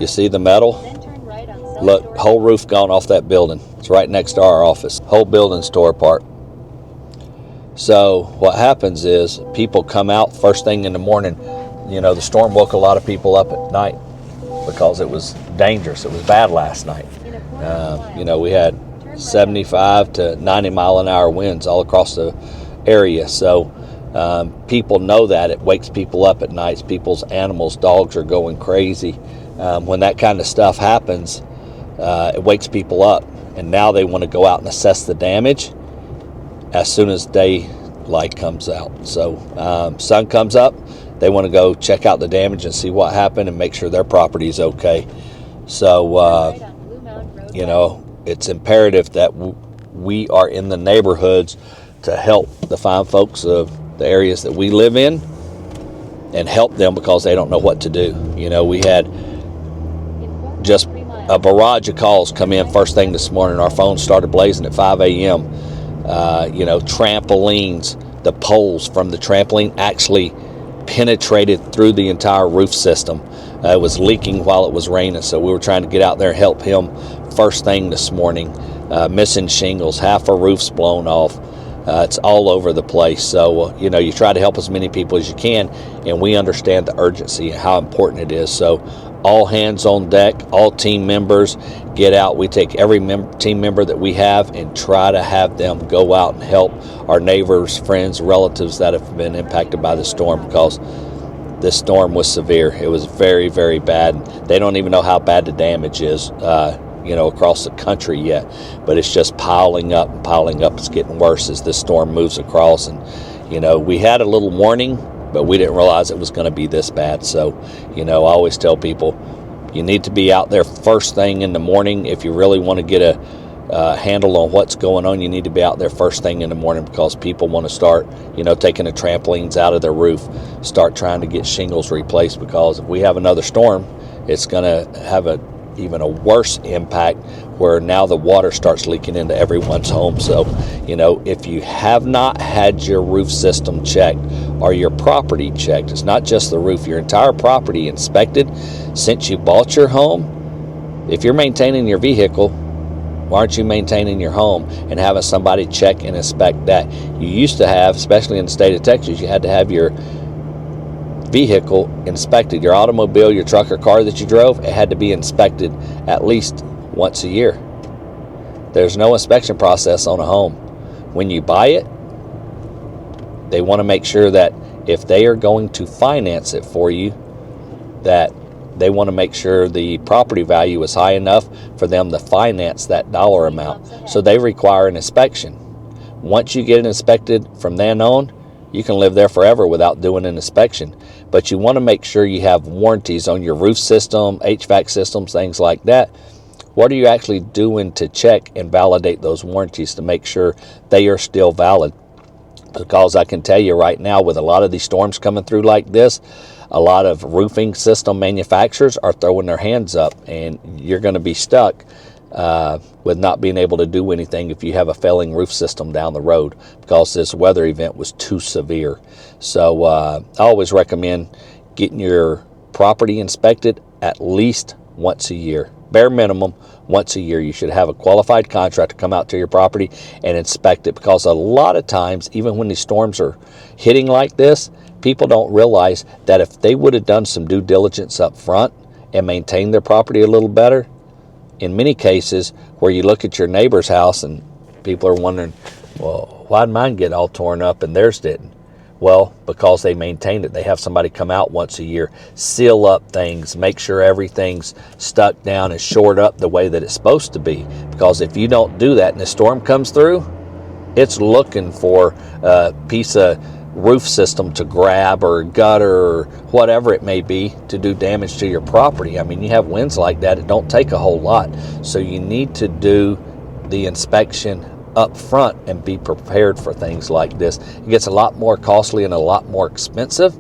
You see the metal? Look, whole roof gone off that building. It's right next to our office. Whole building's tore apart. So what happens is people come out first thing in the morning. You know, the storm woke a lot of people up at night because it was dangerous. It was bad last night. You know, we had 75 to 90 mile an hour winds all across the area. So people know that. It wakes people up at nights. People's animals, dogs are going crazy. When that kind of stuff happens, it wakes people up. And now they want to go out and assess the damage as soon as daylight comes out. So sun comes up, they want to go check out the damage and see what happened and make sure their property is okay. So, you know, it's imperative that we are in the neighborhoods to help the fine folks of the areas that we live in and help them because they don't know what to do. You know, we had just a barrage of calls come in first thing this morning. Our phones started blazing at 5 a.m. You know, trampolines, the poles from the trampoline actually penetrated through the entire roof system. It was leaking while it was raining, so we were trying to get out there and help him first thing this morning. Missing shingles, half a roof's blown off. It's all over the place. So, you know, you try to help as many people as you can, and we understand the urgency and how important it is. So all hands on deck, all team members get out. We take every team member that we have and try to have them go out and help our neighbors, friends, relatives that have been impacted by the storm, because this storm was severe. It was very, very bad. They don't even know how bad the damage is, you know, across the country yet, but it's just piling up and piling up. It's getting worse as this storm moves across. And, you know, we had a little warning, but we didn't realize it was going to be this bad. So, you know, I always tell people, you need to be out there first thing in the morning. If you really want to get a handle on what's going on, you need to be out there first thing in the morning, because people want to start, you know, taking the trampolines out of their roof, start trying to get shingles replaced, because if we have another storm, it's going to have even a worse impact, where now the water starts leaking into everyone's home. So, you know, if you have not had your roof system checked or your property checked, it's not just the roof, your entire property inspected since you bought your home. If you're maintaining your vehicle, why aren't you maintaining your home and having somebody check and inspect that? You used to have, especially in the state of Texas, you had to have your vehicle inspected. Your automobile, your truck or car that you drove, it had to be inspected at least once a year. There's no inspection process on a home. When you buy it, they want to make sure that if they are going to finance it for you, that they want to make sure the property value is high enough for them to finance that dollar amount. So they require an inspection. Once you get it inspected, from then on, you can live there forever without doing an inspection. But you want to make sure you have warranties on your roof system, HVAC systems, things like that. What are you actually doing to check and validate those warranties to make sure they are still valid? Because I can tell you right now, with a lot of these storms coming through like this, a lot of roofing system manufacturers are throwing their hands up, and you're going to be stuck with not being able to do anything if you have a failing roof system down the road, because this weather event was too severe. So I always recommend getting your property inspected at least once a year. Bare minimum, once a year. You should have a qualified contractor come out to your property and inspect it, because a lot of times, even when these storms are hitting like this, people don't realize that if they would have done some due diligence up front and maintained their property a little better, in many cases where you look at your neighbor's house and people are wondering, well, why'd mine get all torn up and theirs didn't? Well, because they maintained it. They have somebody come out once a year, seal up things, make sure everything's stuck down and shored up the way that it's supposed to be. Because if you don't do that and the storm comes through, it's looking for a piece of roof system to grab, or gutter, or whatever it may be, to do damage to your property. I mean, you have winds like that, it don't take a whole lot. So you need to do the inspection up front and be prepared for things like this. It gets a lot more costly and a lot more expensive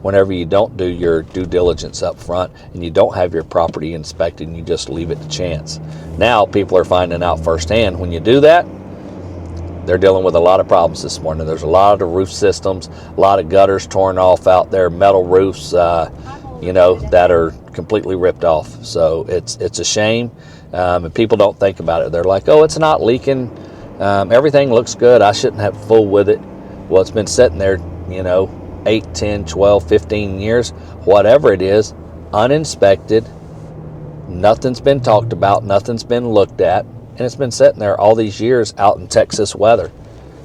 whenever you don't do your due diligence up front and you don't have your property inspected and you just leave it to chance. Now people are finding out firsthand, when you do that, they're dealing with a lot of problems this morning. There's a lot of roof systems, a lot of gutters torn off out there, metal roofs. that are completely ripped off. So it's a shame, and people don't think about it. They're like, oh, it's not leaking, everything looks good, I shouldn't have to fool with it. Well, it's been sitting there 8, 10, 12, 15 years, whatever it is, uninspected. Nothing's been talked about, nothing's been looked at, and it's been sitting there all these years out in Texas weather.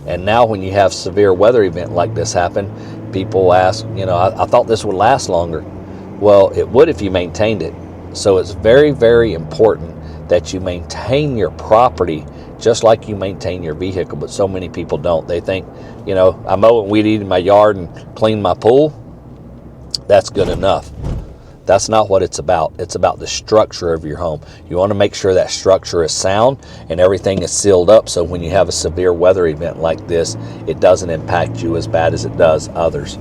And now when you have severe weather event like this happen, people ask, I thought this would last longer. Well, it would if you maintained it. So it's very, very important that you maintain your property just like you maintain your vehicle, but so many people don't. They think, I mow and weed eat in my yard and clean my pool, that's good enough. That's not what it's about. It's about the structure of your home. You want to make sure that structure is sound and everything is sealed up, so when you have a severe weather event like this, it doesn't impact you as bad as it does others.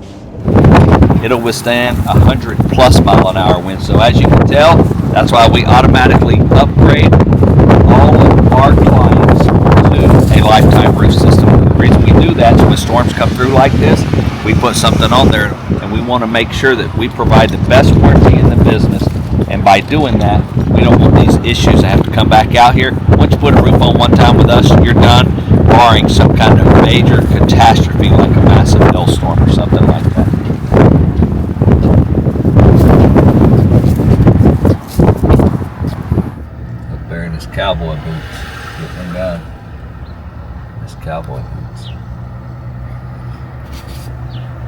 It'll withstand 100+ mile-an-hour winds. So as you can tell, that's why we automatically upgrade all of our clients to a lifetime roof system. The reason we do that is when storms come through like this, we put something on there, and we want to make sure that we provide the best warranty in the business. And by doing that, we don't want these issues to have to come back out here. Once you put a roof on one time with us, you're done, barring some kind of major catastrophe like a massive hailstorm or something like that. Up there in his cowboy boots, getting them done. His cowboy boots.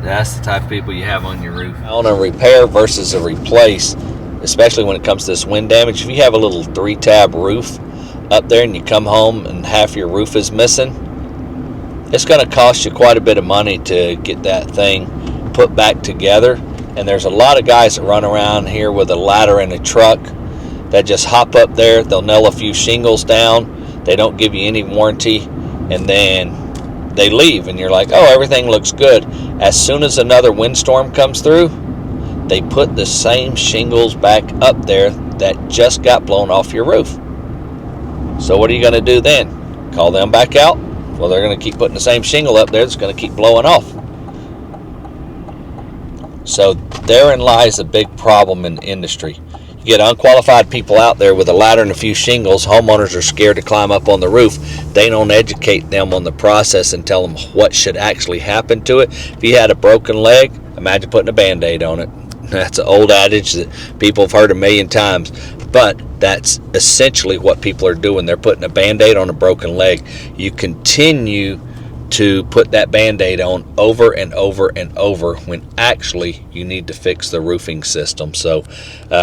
That's the type of people you have on your roof. On a repair versus a replace, especially when it comes to this wind damage, if you have a little 3-tab roof up there and you come home and half your roof is missing, it's going to cost you quite a bit of money to get that thing put back together. And there's a lot of guys that run around here with a ladder and a truck that just hop up there, they'll nail a few shingles down, they don't give you any warranty, and then they leave, and you're like, oh, everything looks good. As soon as another windstorm comes through, they put the same shingles back up there that just got blown off your roof. So what are you going to do then? Call them back out? Well, they're going to keep putting the same shingle up there that's going to keep blowing off. So therein lies a big problem in the industry. You get unqualified people out there with a ladder and a few shingles. Homeowners are scared to climb up on the roof. They don't educate them on the process and tell them what should actually happen to it. If you had a broken leg, imagine putting a Band-Aid on it. That's an old adage that people have heard a million times, but that's essentially what people are doing. They're putting a Band-Aid on a broken leg. You continue to put that Band-Aid on over and over and over when actually you need to fix the roofing system. So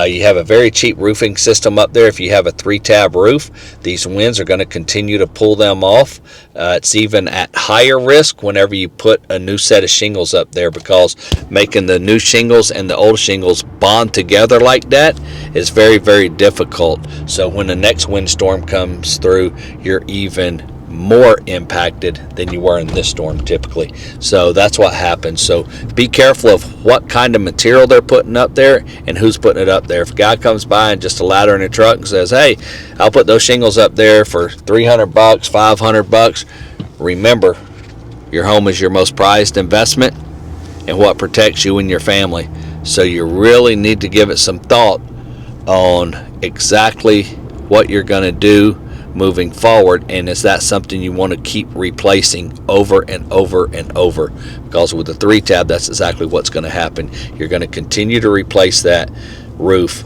you have a very cheap roofing system up there. If you have a 3-tab roof, these winds are going to continue to pull them off. It's even at higher risk whenever you put a new set of shingles up there, because making the new shingles and the old shingles bond together like that is very, very difficult. So when the next windstorm comes through, you're even more impacted than you were in this storm typically. So that's what happens. So be careful of what kind of material they're putting up there and who's putting it up there. If a guy comes by and just a ladder in a truck and says, hey, I'll put those shingles up there for $300, $500, remember, your home is your most prized investment and what protects you and your family. So you really need to give it some thought on exactly what you're going to do moving forward, and is that something you want to keep replacing over and over and over? Because with the 3-tab, that's exactly what's going to happen. You're going to continue to replace that roof